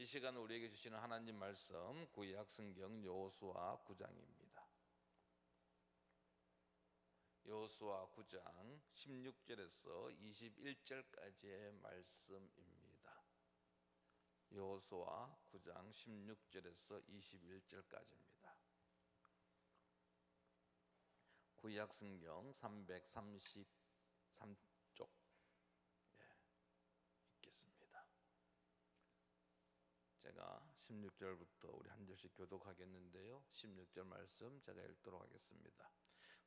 시간 우리에게 주시는 하나님 말씀 구약 성경 여호수아 9장입니다. 여호수아 9장 16절에서 21절까지의 말씀입니다. 여호수아 9장 16절에서 21절까지입니다. 구약 성경 333쪽 읽겠습니다. 제가 16절부터 우리 한 절씩 교독하겠는데요, 16절 말씀 제가 읽도록 하겠습니다.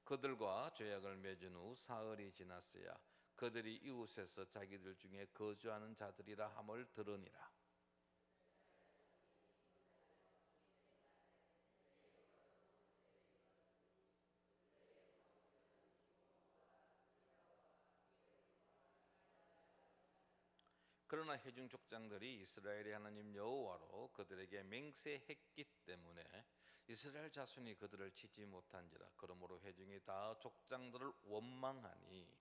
그들과 죄악을 맺은 후 사흘이 지났어야 그들이 이웃에서 자기들 중에 거주하는 자들이라 함을 들으니라. 그러나 회중 족장들이 이스라엘의 하나님 여호와로 그들에게 맹세했기 때문에 이스라엘 자손이 그들을 치지 못한지라. 그러므로 회중이 다 족장들을 원망하니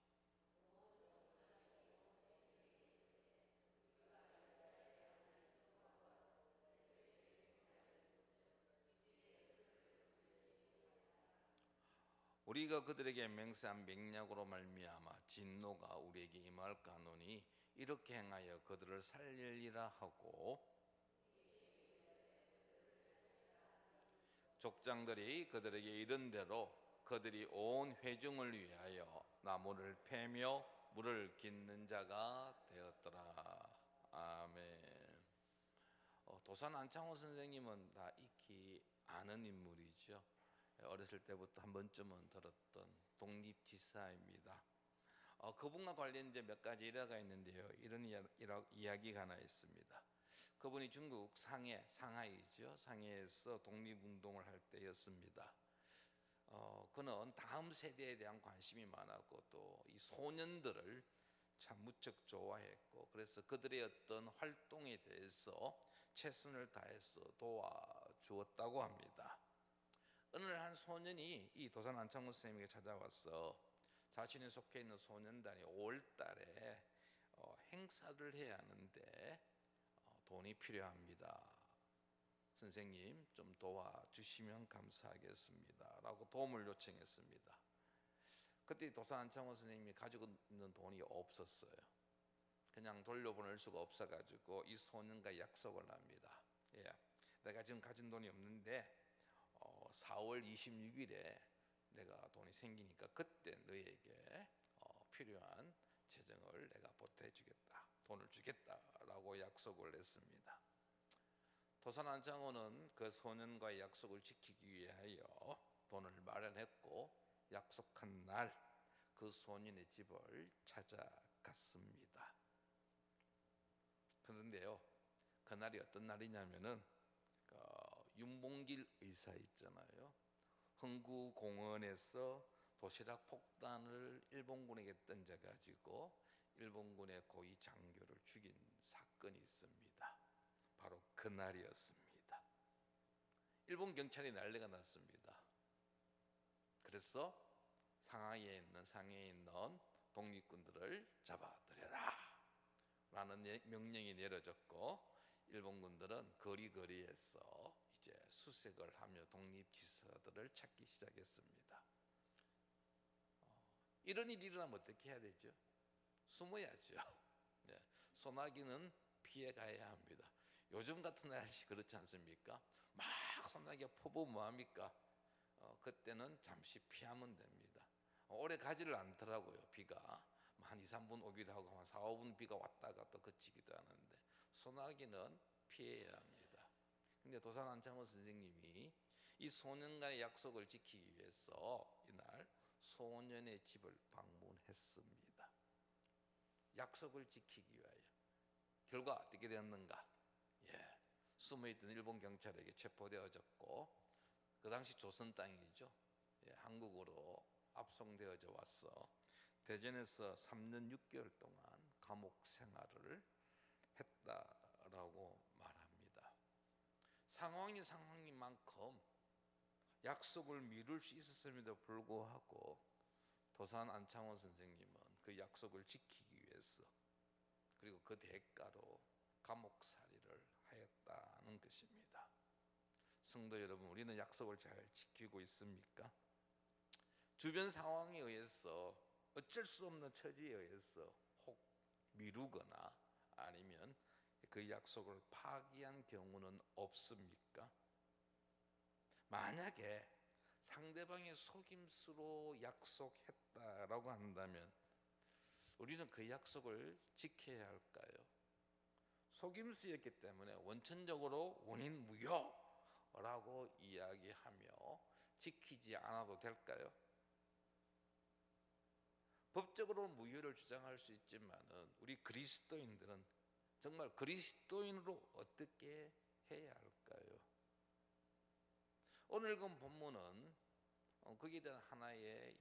우리가 그들에게 맹세한 맹약으로 말미암아 진노가 우리에게 임할까 하노니 이렇게 행하여 그들을 살리리라 하고, 족장들이 그들에게 이른 대로 그들이 온 회중을 위하여 나무를 패며 물을 깃는 자가 되었더라. 아멘. 도산 안창호 선생님은 다 익히 아는 인물이죠. 어렸을 때부터 한 번쯤은 들었던 독립지사입니다. 그분과 관련된 몇 가지 일화가 있는데요, 이런 이야기가 하나 있습니다. 그분이 중국 상하이죠. 상하이에서 독립운동을 할 때였습니다. 그는 다음 세대에 대한 관심이 많았고 또 이 소년들을 참 무척 좋아했고, 그래서 그들의 어떤 활동에 대해서 최선을 다해서 도와주었다고 합니다. 어느 날 한 소년이 이 도산 안창호 선생님에게 찾아와서 자신이 속해 있는 소년단이 5월 달에 행사를 해야 하는데 돈이 필요합니다. 선생님 좀 도와주시면 감사하겠습니다 라고 도움을 요청했습니다. 그때 도산 안창호 선생님이 가지고 있는 돈이 없었어요. 그냥 돌려보낼 수가 없어가지고 이 소년과 약속을 합니다. 내가 지금 가진 돈이 없는데 4월 26일에 내가 돈이 생기니까 그때 너에게 필요한 재정을 내가 보태주겠다, 돈을 주겠다라고 약속을 했습니다. 도산 안창호는 그 소년과의 약속을 지키기 위하여 돈을 마련했고, 약속한 날 그 소년의 집을 찾아갔습니다. 그런데요, 그날이 어떤 날이냐면은 윤봉길 의사 있잖아요. 흥구공원에서 도시락 폭탄을 일본군에게 던져가지고 일본군의 고위 장교를 죽인 사건이 있습니다. 바로 그날이었습니다. 일본 경찰이 난리가 났습니다. 그래서 상하이에 있는 독립군들을 잡아들여라 라는 명령이 내려졌고, 일본군들은 거리거리에서 이제 수색을 하며 독립지사들을 찾기 시작했습니다. 이런 일이 일어나면 어떻게 해야 되죠? 숨어야죠. 소나기는 피해 가야 합니다. 요즘 같은 날씨 그렇지 않습니까? 막 소나기가 퍼부으면 뭐합니까? 그때는 잠시 피하면 됩니다. 오래 가지를 않더라고요. 비가 한 2, 3분 오기도 하고 한 4, 5분 비가 왔다가 또 그치기도 하는데, 소나기는 피해야 합니다. 근데 도산 안창호 선생님이 이 소년과의 약속을 지키기 위해서 이날 소년의 집을 방문했습니다. 약속을 지키기 위하여. 결과 어떻게 되었는가? 숨어있던 일본 경찰에게 체포되어졌고, 그 당시 조선 땅이죠. 한국으로 압송되어져 와서 대전에서 3년 6개월 동안 감옥 생활을 했다라고 말합니다. 상황인 만큼 약속을 미룰 수 있었음에도 불구하고 도산 안창호 선생님은 그 약속을 지키기 위해서, 그리고 그 대가로 감옥살이를 하였다 성도 여러분, 우리는 약속을 잘 지키고 있습니까? 주변 상황에 의해서, 어쩔 수 없는 처지에 의해서 혹 미루거나 아니면 그 약속을 파기한 경우는 없습니까? 만약에 상대방의 속임수로 약속했다라고 한다면 우리는 그 약속을 지켜야 할까요? 속임수였기 때문에 원천적으로 원인 무효라고 이야기하며 지키지 않아도 될까요? 법적으로 무효를 주장할 수 있지만은 우리 그리스도인들은 정말 그리스도인으로 어떻게 해야 할까요? 오늘 읽은 본문은 거기에 대한 하나의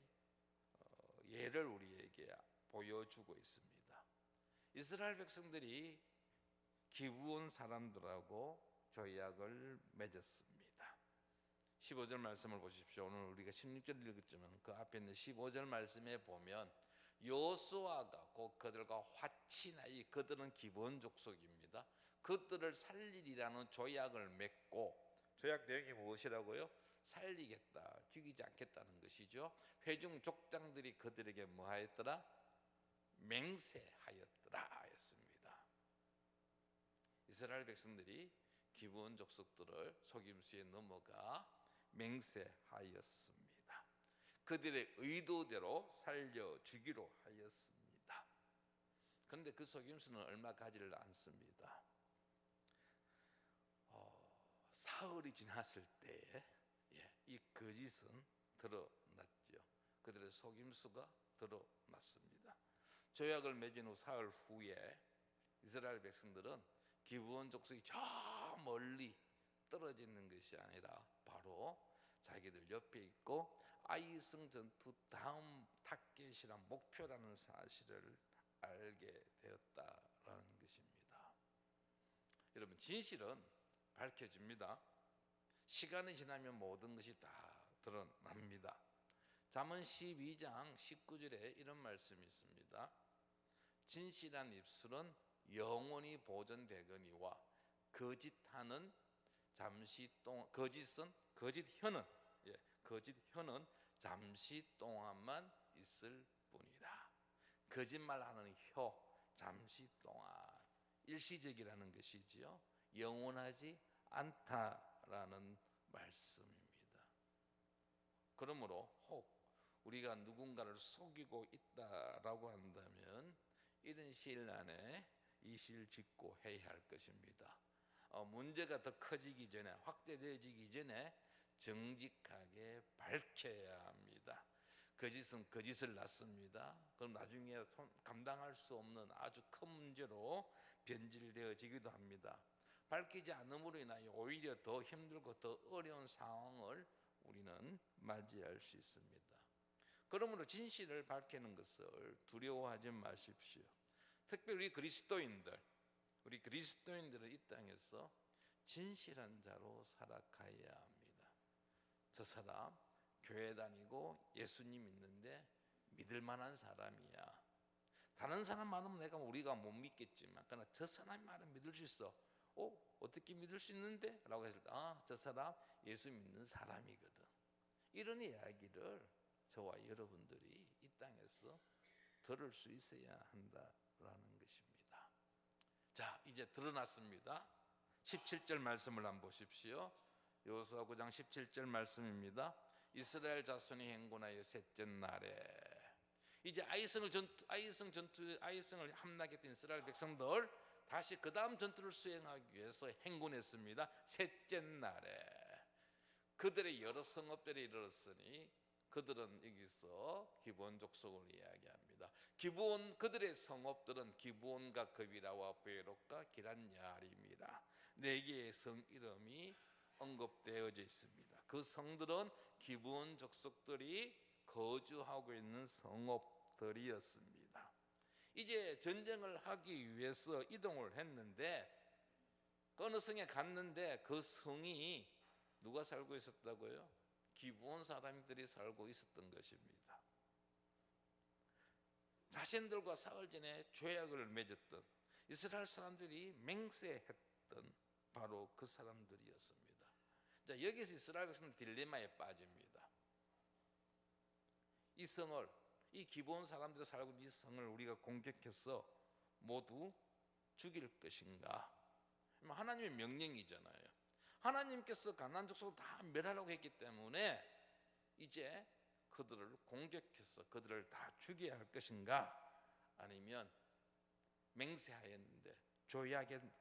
예를 우리에게 보여주고 있습니다. 이스라엘 백성들이 기브온 사람들하고 조약을 맺었습니다. 15절 말씀을 보십시오. 오늘 우리가 16절 읽었지만 그 앞에 있는 15절 말씀에 보면 여호수아가 곧 그들과 화친하여, 그들은 기브온 족속입니다. 그들을 살리리라는 조약을 맺고, 조약 내용이 무엇이라고요? 살리겠다, 죽이지 않겠다는 것이죠. 회중 족장들이 그들에게 뭐하였더라? 맹세하였더라 했습니다. 이스라엘 백성들이 기브온 족속들을 속임수에 넘어가 맹세하였습니다. 그들의 의도대로 살려주기로 하였습니다. 그런데 그 속임수는 얼마 가지를 않습니다. 사흘이 지났을 때에 이 거짓은 드러났죠. 그들의 속임수가 드러났습니다. 조약을 맺은 후 사흘 후에 이스라엘 백성들은 기브온 족속이 저 멀리 떨어져 있는 것이 아니라 바로 자기들 옆에 있고 아이성 전투 다음 타겟이란 목표라는 사실을 알게 되었다라는 것입니다. 여러분, 진실은 밝혀집니다. 시간이 지나면 모든 것이 다 드러납니다. 잠언 12장 19절에 이런 말씀이 있습니다. 진실한 입술은 영원히 보존되거니와 거짓 혀는 잠시 동안만 있을 뿐이라. 거짓말하는 혀, 잠시 동안, 일시적이라는 것이지요. 영원하지 않다라는 말씀입니다. 그러므로 혹 우리가 누군가를 속이고 있다라고 한다면 이른 시일 안에 이실 짓고 해야 할 것입니다. 문제가 더 커지기 전에, 확대되어지기 전에 정직하게 밝혀야 합니다. 거짓은 거짓을 낳습니다. 그럼 나중에 감당할 수 없는 아주 큰 문제로 변질되어지기도 합니다. 밝히지 않음으로 인하여 오히려 더 힘들고 더 어려운 상황을 우리는 맞이할 수 있습니다. 그러므로 진실을 밝히는 것을 두려워하지 마십시오. 특별히 우리 그리스도인들은 이 땅에서 진실한 자로 살아가야 합니다. 저 사람 교회 다니고 예수님 믿는데 믿을 만한 사람이야. 다른 사람 말은 우리가 못 믿겠지만 그러나 저 사람 말은 믿을 수 있어. 어떻게 믿을 수 있는데? 라고 했을 때 저 사람 예수 믿는 사람이거든. 이런 이야기를 저와 여러분들이 이 땅에서 들을 수 있어야 한다라는 것입니다. 자, 이제 드러났습니다. 17절 말씀을 한번 보십시오. 여호수아 9장 17절 말씀입니다. 이스라엘 자손이 행군하여 셋째 날에, 이제 아이성을 함락했던 이스라엘 백성들 다시 그 다음 전투를 수행하기 위해서 행군했습니다. 셋째 날에 그들의 여러 성읍들에 이르렀으니, 그들은 여기서 기브온 족속을 이야기합니다. 그들의 성읍들은 기브온과 그비라와 베로과 기럇야알입니다. 네 개의 성 이름이 언급되어져 있습니다. 그 성들은 기브온 족속들이 거주하고 있는 성읍들이었습니다. 이제 전쟁을 하기 위해서 이동을 했는데 어느 성에 갔는데 그 성이 누가 살고 있었다고요? 기브온 사람들이 살고 있었던 것입니다. 자신들과 싸울 전에 조약을 맺었던, 이스라엘 사람들이 맹세했던 바로 그 사람들이었습니다. 자, 여기서 이스라엘 백성은 딜레마에 빠집니다. 이 성을, 이 기본 사람들이 살고 있는 이 성을 우리가 공격해서 모두 죽일 것인가? 하나님의 명령이잖아요. 하나님께서 가나안 족속을 다 멸하라고 했기 때문에 이제 그들을 공격해서 그들을 다 죽여야 할 것인가? 아니면 맹세하였는데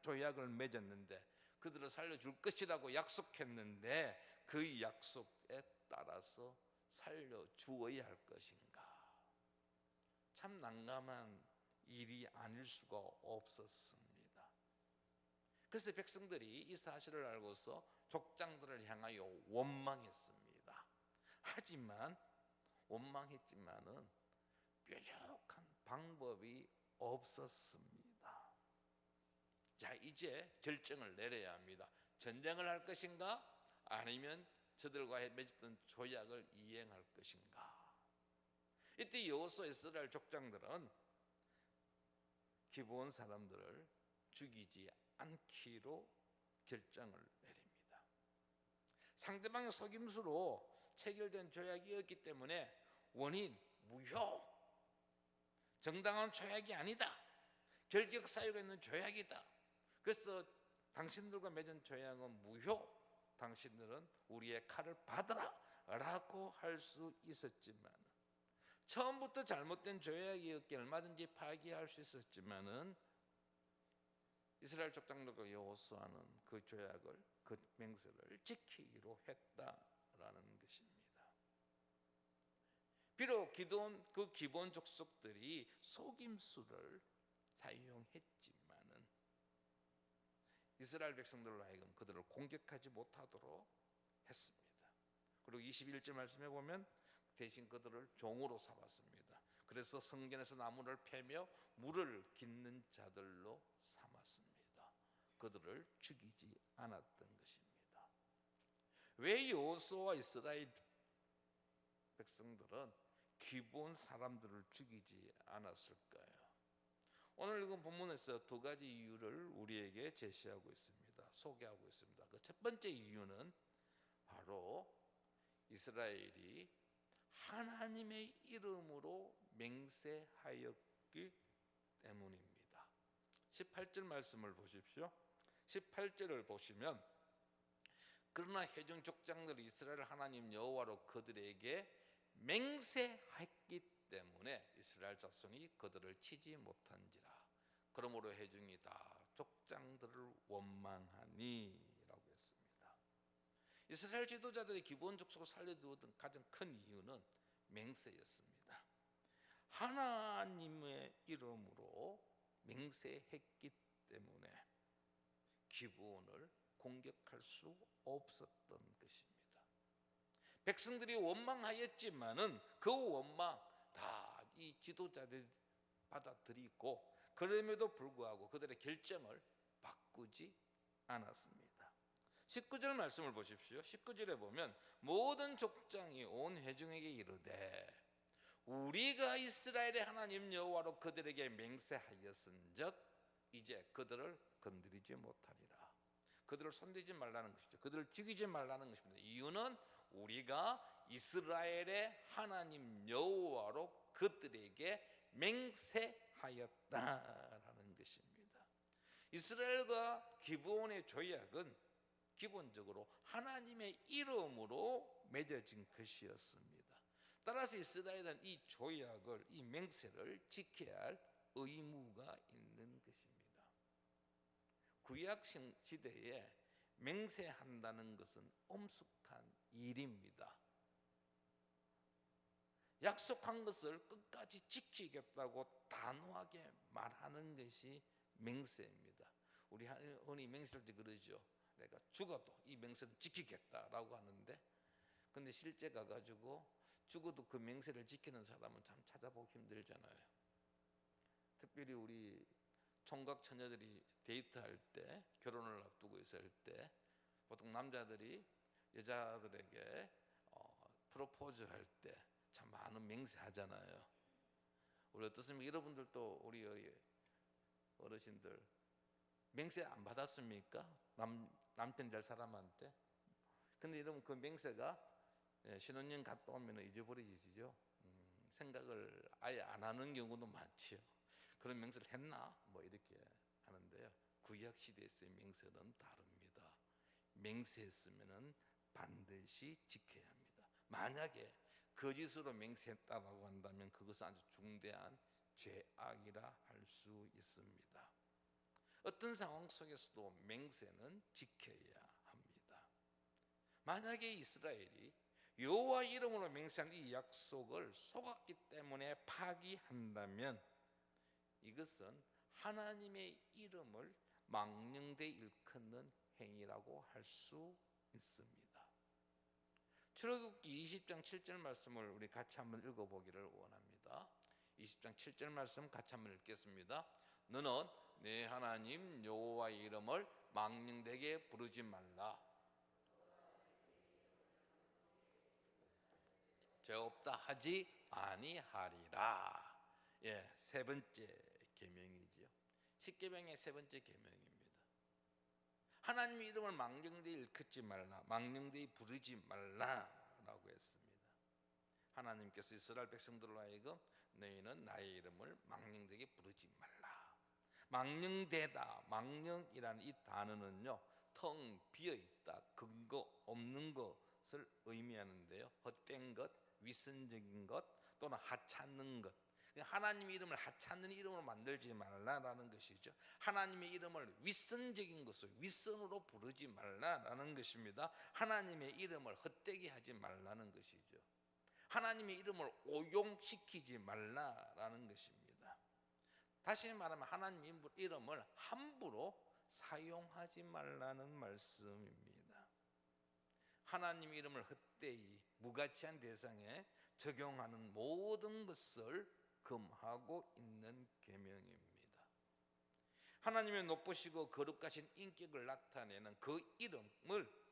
조약을 맺었는데 그들을 살려줄 것이라고 약속했는데 그 약속에 따라서 살려주어야 할 것인가? 참 난감한 일이 아닐 수가 없었습니다. 그래서 백성들이 이 사실을 알고서 족장들을 향하여 원망했습니다. 하지만 원망했지만은 뾰족한 방법이 없었습니다. 자, 이제 결정을 내려야 합니다. 전쟁을 할 것인가? 아니면 저들과 맺었던 조약을 이행할 것인가? 이때 여호수아 이스라엘 족장들은 기브온 사람들을 죽이지 않기로 결정을 내립니다. 상대방의 속임수로 체결된 조약이었기 때문에 원인 무효, 정당한 조약이 아니다, 결격 사유가 있는 조약이다. 그래서 당신들과 맺은 조약은 무효, 당신들은 우리의 칼을 받으라 라고 할 수 있었지만, 처음부터 잘못된 조약이었기에 얼마든지 파기할 수 있었지만은 이스라엘 족장들과 여호수아는 그 조약을, 그 맹세를 지키기로 했다라는 것입니다. 비록 기드온 그 기본 족속들이 속임수를 사용했지만은 이스라엘 백성들로 하여금 그들을 공격하지 못하도록 했습니다. 그리고 21절 말씀해 보면 대신 그들을 종으로 삼았습니다. 그래서 성전에서 나무를 패며 물을 깃는 자들로 삼았습니다. 그들을 죽이지 않았던 것입니다. 왜 여호수아와 이스라엘 백성들은 기본 사람들을 죽이지 않았을까요? 오늘 읽은 본문에서 두 가지 이유를 우리에게 제시하고 있습니다. 소개하고 있습니다. 그 첫 번째 이유는 바로 이스라엘이 하나님의 이름으로 맹세하였기 때문입니다. 18절 말씀을 보십시오. 18절을 보시면 그러나 회중 족장들이 이스라엘 하나님 여호와로 그들에게 맹세했기 때문에 이스라엘 자손이 그들을 치지 못한지라. 그러므로 회중이 다 족장들을 원망하니 라고 했습니다. 이스라엘 지도자들이 기본 족속을 살려두었던 가장 큰 이유는 맹세였습니다. 하나님의 이름으로 맹세했기 때문에 기브온을 공격할 수 없었던 것입니다. 백성들이 원망하였지만은 그 원망 다 이 지도자들이 받아들이고 그럼에도 불구하고 그들의 결정을 바꾸지 않았습니다. 19절 말씀을 보십시오. 19절에 보면 모든 족장이 온 회중에게 이르되 우리가 이스라엘의 하나님 여호와로 그들에게 맹세하였은즉 이제 그들을 건드리지 못하리라. 그들을 손대지 말라는 것이죠. 그들을 죽이지 말라는 것입니다. 이유는 우리가 이스라엘의 하나님 여호와로 그들에게 맹세하였다라는 것입니다. 이스라엘과 기브온의 조약은 기본적으로 하나님의 이름으로 맺어진 것이었습니다. 따라서 이스라엘은 이 조약을, 이 맹세를 지켜야 할 의무가 있는 것입니다. 구약 시대에 맹세한다는 것은 엄숙한 일입니다. 약속한 것을 끝까지 지키겠다고 단호하게 말하는 것이 맹세입니다. 우리 흔히 맹세할 때 그러죠. 내가 죽어도 이 맹세는 지키겠다라고 하는데, 근데 실제 가가지고 죽어도 그 맹세를 지키는 사람은 참 찾아보기 힘들잖아요. 특별히 우리 총각 처녀들이 데이트할 때, 결혼을 앞두고 있을 때 보통 남자들이 여자들에게 프로포즈 할 때 참 많은 맹세하잖아요. 우리 어떻습니까? 여러분들도 우리 어르신들 맹세 안 받았습니까? 남편 될 사람한테 근데 여러분 그 맹세가 신혼여행 갔다 오면 잊어버리지죠. 생각을 아예 안 하는 경우도 많지요. 그런 맹세를 했나? 뭐 이렇게 하는데요. 구약 시대에서의 맹세는 다릅니다. 맹세했으면은 반드시 지켜야 합니다. 만약에 거짓으로 맹세했다라고 한다면 그것은 아주 중대한 죄악이라 할 수 있습니다. 어떤 상황 속에서도 맹세는 지켜야 합니다. 만약에 이스라엘이 여호와 이름으로 맹세한 이 약속을 속았기 때문에 파기한다면 이것은 하나님의 이름을 망령되이 일컫는 행위라고 할 수 있습니다. 출애굽기 20장 7절 말씀을 우리 같이 한번 읽어보기를 원합니다. 20장 7절 말씀 같이 한번 읽겠습니다. 너는 내 하나님 여호와의 이름을 망령되게 부르지 말라. 죄 없다 하지 아니하리라. 세 번째 계명이지요. 십계명의 세 번째 계명입니다. 하나님의 이름을 망령되이 일컫지 말라, 망령되이 부르지 말라라고 했습니다. 하나님께서 이스라엘 백성들로 하여금 너희는 나의 이름을 망령되게 부르지 말라. 망령되다, 망령이라는 이 단어는요, 텅 비어 있다, 근거 없는 것을 의미하는데요, 헛된 것, 위선적인 것 또는 하찮는 것, 하나님의 이름을 하찮는 이름으로 만들지 말라라는 것이죠. 하나님의 이름을 위선적인 것을 위선으로 부르지 말라라는 것입니다. 하나님의 이름을 헛되게 하지 말라는 것이죠. 하나님의 이름을 오용시키지 말라라는 것입니다. 다시 말하면 하나님의 이름을 함부로 사용하지 말라는 말씀입니다. 하나님의 이름을 헛되이 무가치한 대상에 적용하는 모든 것을 금하고 있는 계명입니다. 하나님의 높으시고 거룩하신 인격을 나타내는 그 이름을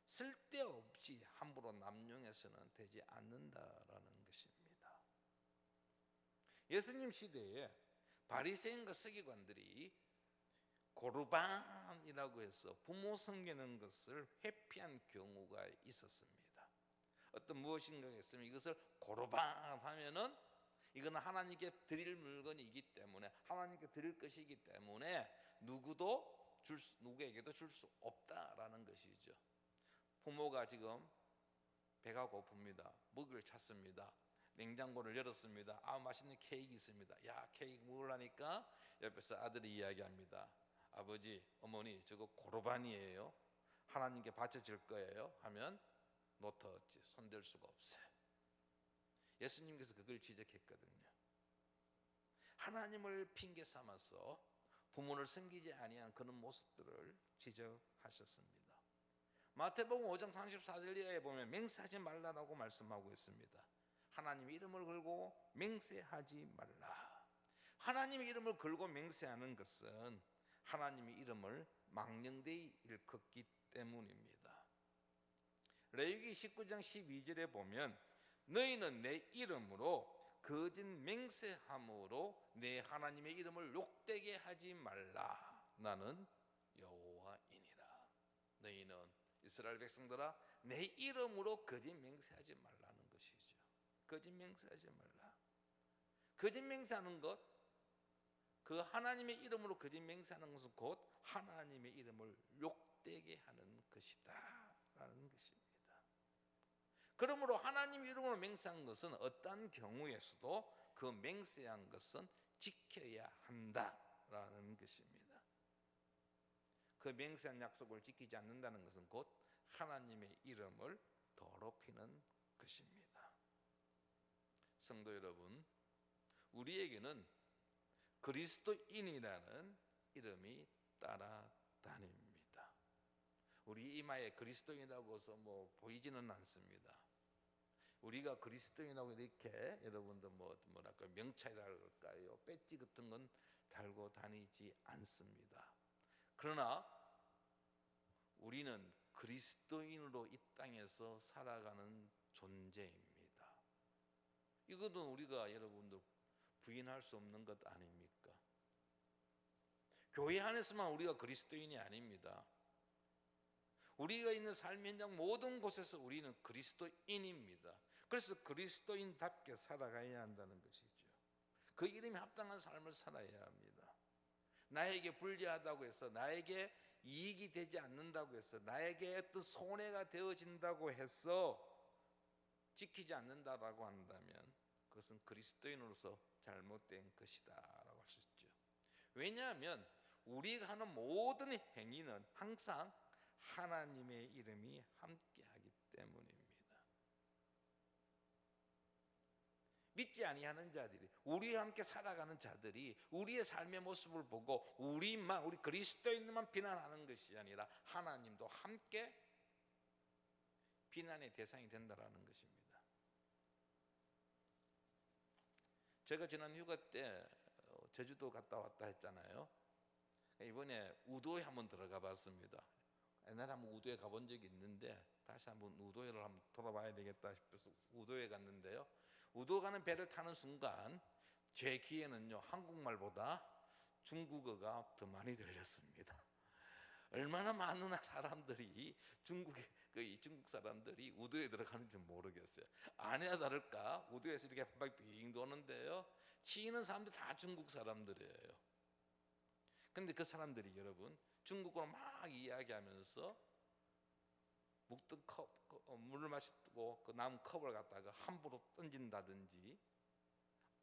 쓸데없이 함부로 남용해서는 되지 않는다라는 것입니다. 예수님 시대에 바리새인과 서기관들이 고르반이라고 해서 부모 섬기는 것을 회피한 경우가 있었습니다. 어떤 무엇인가 했으면 이것을 고르반 하면은 이거는 하나님께 드릴 물건이기 때문에, 하나님께 드릴 것이기 때문에 누구에게도 줄 수 없다라는 것이죠. 부모가 지금 배가 고픕니다. 먹을 찾습니다. 냉장고를 열었습니다. 맛있는 케이크 있습니다. 야, 케이크 먹으려니까 옆에서 아들이 이야기합니다. 아버지, 어머니, 저거 고르반이에요. 하나님께 바쳐질 거예요. 하면 놓터 어찌 손댈 수가 없어요. 예수님께서 그걸 지적했거든요. 하나님을 핑계 삼아서 부모를 섬기지 아니한 그런 모습들을 지적하셨습니다. 마태복음 5장 34절 이하에 보면 맹세하지 말라라고 말씀하고 있습니다. 하나님의 이름을 걸고 맹세하지 말라. 하나님의 이름을 걸고 맹세하는 것은 하나님의 이름을 망령되이 일컫기 때문입니다. 레위기 19장 12절에 보면 너희는 내 이름으로 거짓 맹세함으로 내 하나님의 이름을 욕되게 하지 말라. 나는 여호와이니라. 너희는 이스라엘 백성들아 내 이름으로 거짓 맹세하지 말라는 것이죠. 거짓 맹세하지 말라. 거짓 맹세하는 것, 그 하나님의 이름으로 거짓 맹세하는 것은 곧 하나님의 이름을 욕되게 하는 것이다 라는 것입니다. 그러므로 하나님의 이름으로 맹세한 것은 어떠한 경우에서도 그 맹세한 것은 지켜야 한다라는 것입니다. 그 맹세한 약속을 지키지 않는다는 것은 곧 하나님의 이름을 더럽히는 것입니다. 성도 여러분, 우리에게는 그리스도인이라는 이름이 따라다닙니다. 우리 이마에 그리스도인이라고 해서 보이지는 않습니다. 우리가 그리스도인이라고 이렇게 여러분들 뭐랄까 명찰이랄까요, 배지 같은 건 달고 다니지 않습니다. 그러나 우리는 그리스도인으로 이 땅에서 살아가는 존재입니다. 이것은 우리가 여러분들 부인할 수 없는 것 아닙니까? 교회 안에서만 우리가 그리스도인이 아닙니다. 우리가 있는 삶 현장 모든 곳에서 우리는 그리스도인입니다. 그래서 그리스도인답게 살아가야 한다는 것이죠. 그 이름에 합당한 삶을 살아야 합니다. 나에게 불리하다고 해서, 나에게 이익이 되지 않는다고 해서, 나에게 어떤 손해가 되어진다고 해서 지키지 않는다라고 한다면 그것은 그리스도인으로서 잘못된 것이다 라고 할 수 있죠. 왜냐하면 우리가 하는 모든 행위는 항상 하나님의 이름이 함께하기 때문입니다. 믿지 아니하는 자들이, 우리와 함께 살아가는 자들이 우리의 삶의 모습을 보고 우리 그리스도인만 비난하는 것이 아니라 하나님도 함께 비난의 대상이 된다라는 것입니다. 제가 지난 휴가 때 제주도 갔다 왔다 했잖아요. 이번에 우도에 한번 들어가 봤습니다. 옛날에 한번 우도에 가본 적이 있는데 다시 한번 우도를 한번 돌아봐야 되겠다 싶어서 우도에 갔는데요. 우도 가는 배를 타는 순간 제 귀에는요, 한국말보다 중국어가 더 많이 들렸습니다. 얼마나 많은 사람들이 중국 사람들이 우도에 들어가는지 모르겠어요. 아니나 다를까 우도에서 이렇게 한 바퀴 빙 도는데요, 치이는 사람들 다 중국 사람들이에요. 그런데 그 사람들이 여러분 중국어로 막 이야기하면서 묵던 물을 마시고 그 남은 컵을 갖다가 함부로 던진다든지,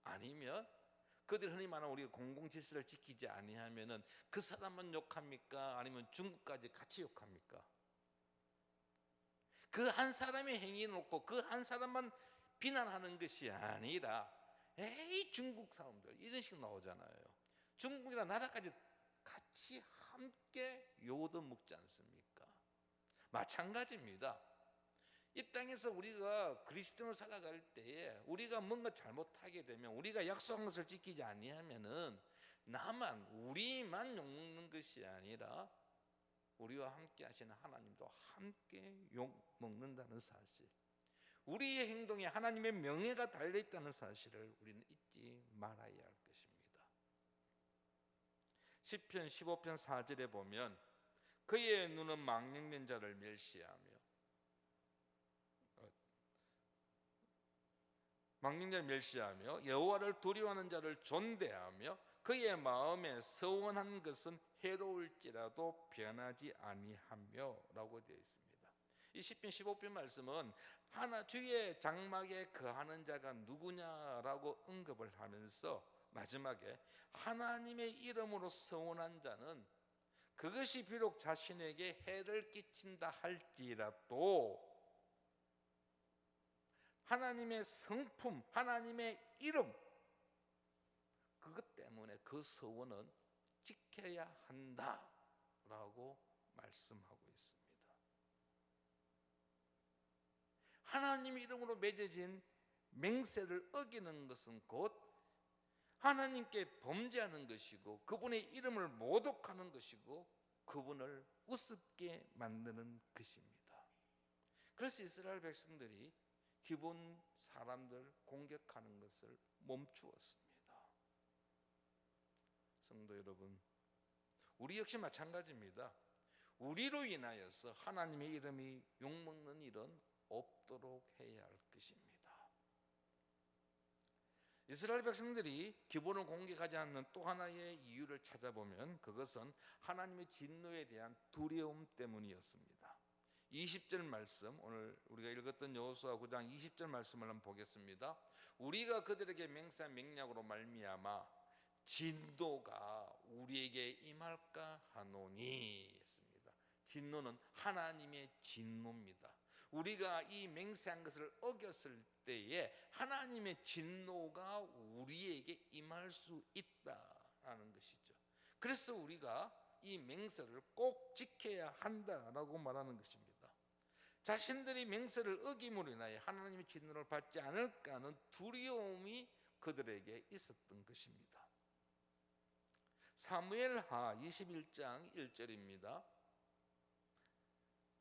아니면 그들 흔히 말하는 우리가 공공질서를 지키지 아니하면은 그 사람만 욕합니까? 아니면 중국까지 같이 욕합니까? 그 한 사람의 행위를 놓고 그 한 사람만 비난하는 것이 아니라 에이 중국 사람들 이런 식으로 나오잖아요. 중국이나 나라까지 같이 함께 요도 먹지 않습니까? 마찬가지입니다. 이 땅에서 우리가 그리스도인으로 살아갈 때에 우리가 뭔가 잘못하게 되면, 우리가 약속한 것을 지키지 아니하면은 우리만 욕먹는 것이 아니라 우리와 함께 하시는 하나님도 함께 욕먹는다는 사실, 우리의 행동에 하나님의 명예가 달려있다는 사실을 우리는 잊지 말아야 할 것입니다. 시편 15편 4절에 보면 그의 눈은 망령된 자를 멸시하며 여호와를 두려워하는 자를 존대하며 그의 마음에 서원한 것은 해로울지라도 변하지 아니하며 라고 되어 있습니다. 이 시편 15편 말씀은 주의 장막에 거하는 자가 누구냐라고 언급을 하면서 마지막에 하나님의 이름으로 서원한 자는 그것이 비록 자신에게 해를 끼친다 할지라도 하나님의 성품, 하나님의 이름, 그것 때문에 그 서원은 지켜야 한다라고 말씀하고 있습니다. 하나님의 이름으로 맺어진 맹세를 어기는 것은 곧 하나님께 범죄하는 것이고, 그분의 이름을 모독하는 것이고, 그분을 우습게 만드는 것입니다. 그래서 이스라엘 백성들이 기본 사람들 공격하는 것을 멈추었습니다. 성도 여러분, 우리 역시 마찬가지입니다. 우리로 인하여서 하나님의 이름이 욕먹는 일은 없도록 해야 할 것입니다. 이스라엘 백성들이 기본을 공격하지 않는 또 하나의 이유를 찾아보면 그것은 하나님의 진노에 대한 두려움 때문이었습니다. 20절 말씀, 오늘 우리가 읽었던 여호수아 9장 20절 말씀을 한번 보겠습니다. 우리가 그들에게 맹세한 맹약으로 말미암아 진노가 우리에게 임할까 하노니 했습니다. 진노는 하나님의 진노입니다. 우리가 이 맹세한 것을 어겼을 때에 하나님의 진노가 우리에게 임할 수 있다라는 것이죠. 그래서 우리가 이 맹세를 꼭 지켜야 한다라고 말하는 것입니다. 자신들이 맹세를 어김으로 인하여 하나님의 진노를 받지 않을까 하는 두려움이 그들에게 있었던 것입니다. 사무엘하 21장 1절입니다.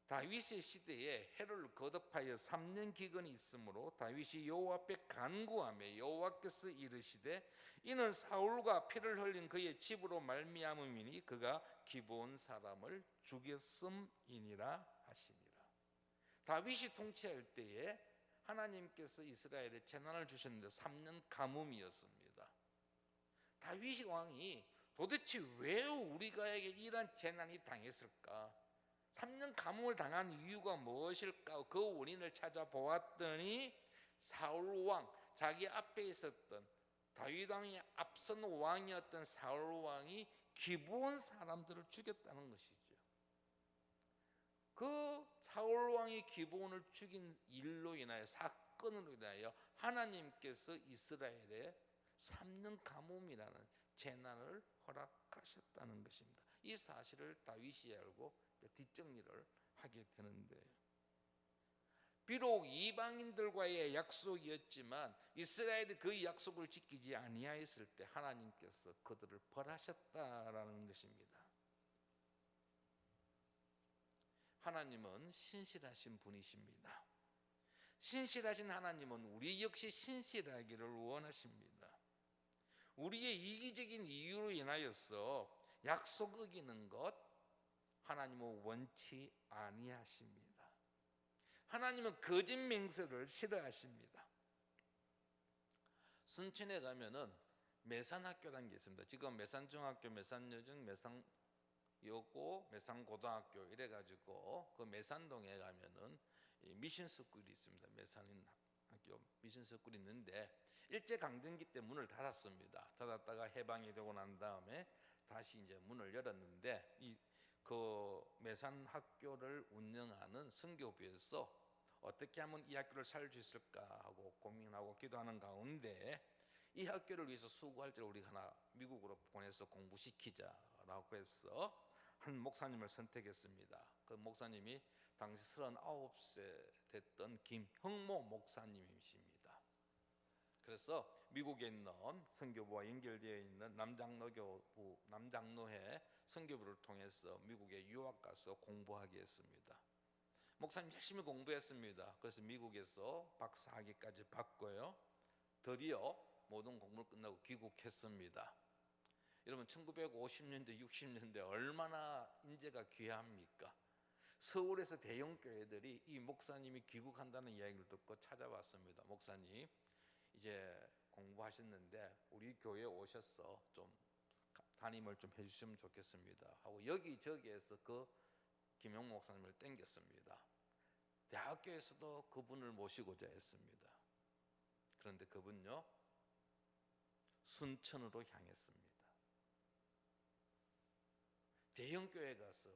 다윗의 시대에 해를 거듭하여 3년 기근이 있으므로 다윗이 여호와 앞에 간구하며 여호와께서 이르시되 이는 사울과 피를 흘린 그의 집으로 말미암음이니 그가 기브온 사람을 죽였음이니라 허락하시니라. 다윗이 통치할 때에 하나님께서 이스라엘에 재난을 주셨는데 3년 가뭄이었습니다. 다윗 왕이 도대체 왜 우리가에게 이런 재난이 당했을까? 3년 가뭄을 당한 이유가 무엇일까? 그 원인을 찾아보았더니 사울 왕, 자기 앞에 있었던 다윗 왕이 앞선 왕이었던 사울 왕이 기브온 사람들을 죽였다는 것이죠. 그 사울 왕이 기브온을 죽인 일로 인하여, 사건으로 인하여 하나님께서 이스라엘에 3년 가뭄이라는 재난을 허락하셨다는 것입니다. 이 사실을 다윗이 알고 뒷정리를 하게 되는데요. 비록 이방인들과의 약속이었지만 이스라엘이 그 약속을 지키지 아니하였을 때 하나님께서 그들을 벌하셨다라는 것입니다. 하나님은 신실하신 분이십니다. 신실하신 하나님은 우리 역시 신실하기를 원하십니다. 우리의 이기적인 이유로 인하여서 약속 어기는 것 하나님은 원치 아니하십니다. 하나님은 거짓 맹세를 싫어하십니다. 순천에 가면은 매산학교라는 게 있습니다. 지금 매산중학교, 매산여중, 매산여고, 매산고등학교 이래가지고 그 매산동에 가면은 미션스쿨이 있습니다. 매산학교 미션스쿨이 있는데 일제강점기 때 문을 닫았습니다. 닫았다가 해방이 되고 난 다음에 다시 이제 문을 열었는데 그 매산학교를 운영하는 선교부에서 어떻게 하면 이 학교를 살릴 수 있을까 하고 고민하고 기도하는 가운데 이 학교를 위해서 수고할 때 우리가 하나 미국으로 보내서 공부시키자라고 해서 한 목사님을 선택했습니다. 그 목사님이 당시 39세 됐던 김형모 목사님이십니다. 그래서 미국에 있는 선교부와 연결되어 있는 남장로회 선교부를 통해서 미국에 유학 가서 공부하게 했습니다. 목사님 열심히 공부했습니다. 그래서 미국에서 박사학위까지 받고요. 드디어 모든 공부를 끝나고 귀국했습니다. 여러분 1950년대 60년대 얼마나 인재가 귀합니까? 서울에서 대형 교회들이 이 목사님이 귀국한다는 이야기를 듣고 찾아왔습니다. 목사님 이제 공부하셨는데 우리 교회에 오셔서 좀 담임을 좀 해주시면 좋겠습니다 하고 여기저기에서 그 김용 목사님을 땡겼습니다. 대학교에서도 그분을 모시고자 했습니다. 그런데 그분요 순천으로 향했습니다. 대형교회 가서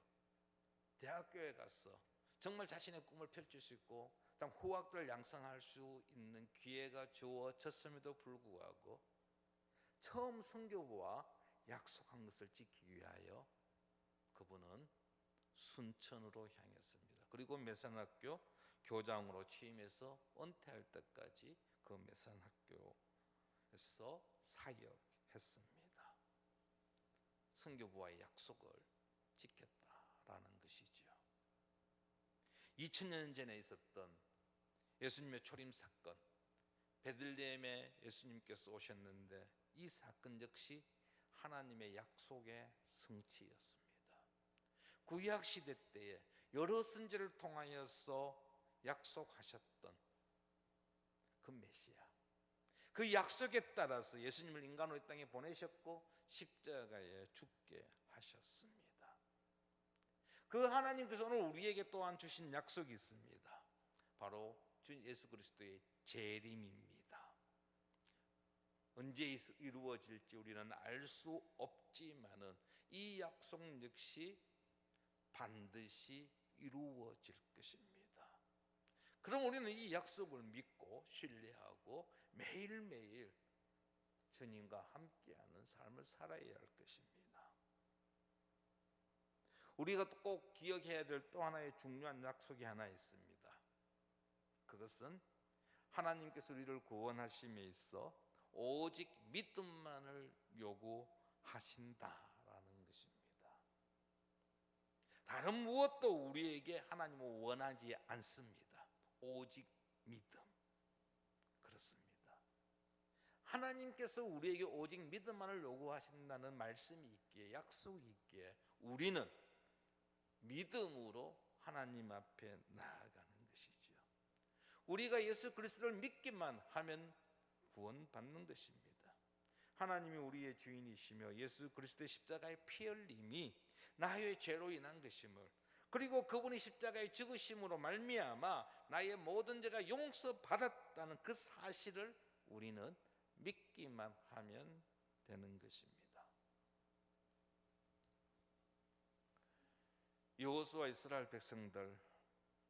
대학교에 가서 정말 자신의 꿈을 펼칠 수 있고 참 후학들을 양성할 수 있는 기회가 주어졌음에도 불구하고 처음 선교부와 약속한 것을 지키기 위하여 그분은 순천으로 향했습니다. 그리고 매산학교 교장으로 취임해서 은퇴할 때까지 그 매산학교에서 사역했습니다. 선교부와의 약속을 지켰다라는 것이지요. 2000년 전에 있었던 예수님의 초림 사건, 베들레헴에 예수님께서 오셨는데 이 사건 역시 하나님의 약속의 성취였습니다. 구약 시대 때에 여러 선지를 통하여서 약속하셨던 그 메시아, 그 약속에 따라서 예수님을 인간으로 이 땅에 보내셨고 십자가에 죽게 하셨습니다. 그 하나님께서 오늘 우리에게 또한 주신 약속이 있습니다. 바로 주 예수 그리스도의 재림입니다. 언제 이루어질지 우리는 알 수 없지만은 이 약속 역시 반드시 이루어질 것입니다. 그럼 우리는 이 약속을 믿고 신뢰하고 매일매일 주님과 함께하는 삶을 살아야 할 것입니다. 우리가 꼭 기억해야 될 또 하나의 중요한 약속이 하나 있습니다. 그것은 하나님께서 우리를 구원하심에 있어 오직 믿음만을 요구하신다라는 것입니다. 다른 무엇도 우리에게 하나님은 원하지 않습니다. 오직 믿음. 그렇습니다. 하나님께서 우리에게 오직 믿음만을 요구하신다는 말씀이 있기에, 약속이 있기에 우리는 믿음으로 하나님 앞에 나아가는 것이죠. 우리가 예수 그리스도를 믿기만 하면 구원받는 것입니다. 하나님이 우리의 주인이시며 예수 그리스도의 십자가의 피 흘림이 나의 죄로 인한 것임을, 그리고 그분이 십자가에 죽으심으로 말미암아 나의 모든 죄가 용서받았다는 그 사실을 우리는 믿기만 하면 되는 것입니다. 여호수아 이스라엘 백성들,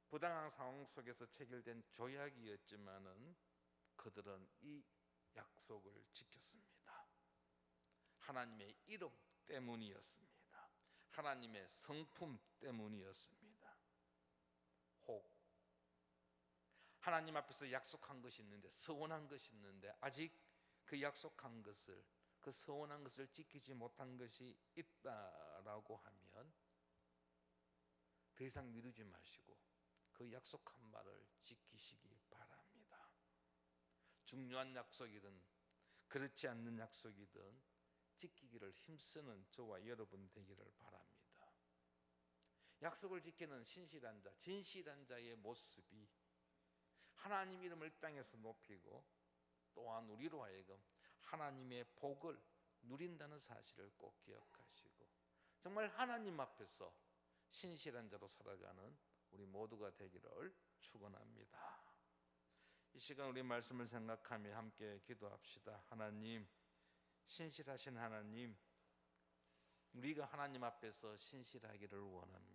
부당한 상황 속에서 체결된 조약이었지만은 그들은 이 약속을 지켰습니다. 하나님의 이름 때문이었습니다. 하나님의 성품 때문이었습니다. 혹 하나님 앞에서 약속한 것이 있는데, 서원한 것이 있는데 아직 그 약속한 것을, 그 서원한 것을 지키지 못한 것이 있다라고 하면 더 이상 미루지 마시고 그 약속한 말을 지키시기 바랍니다. 중요한 약속이든 그렇지 않는 약속이든 지키기를 힘쓰는 저와 여러분 되기를 바랍니다. 약속을 지키는 신실한 자, 진실한 자의 모습이 하나님 이름을 땅에서 높이고 또한 우리로 하여금 하나님의 복을 누린다는 사실을 꼭 기억하시고 정말 하나님 앞에서 신실한 자로 살아가는 우리 모두가 되기를 축원합니다. 이 시간 우리 말씀을 생각하며 함께 기도합시다. 하나님, 신실하신 하나님, 우리가 하나님 앞에서 신실하기를 원합니다.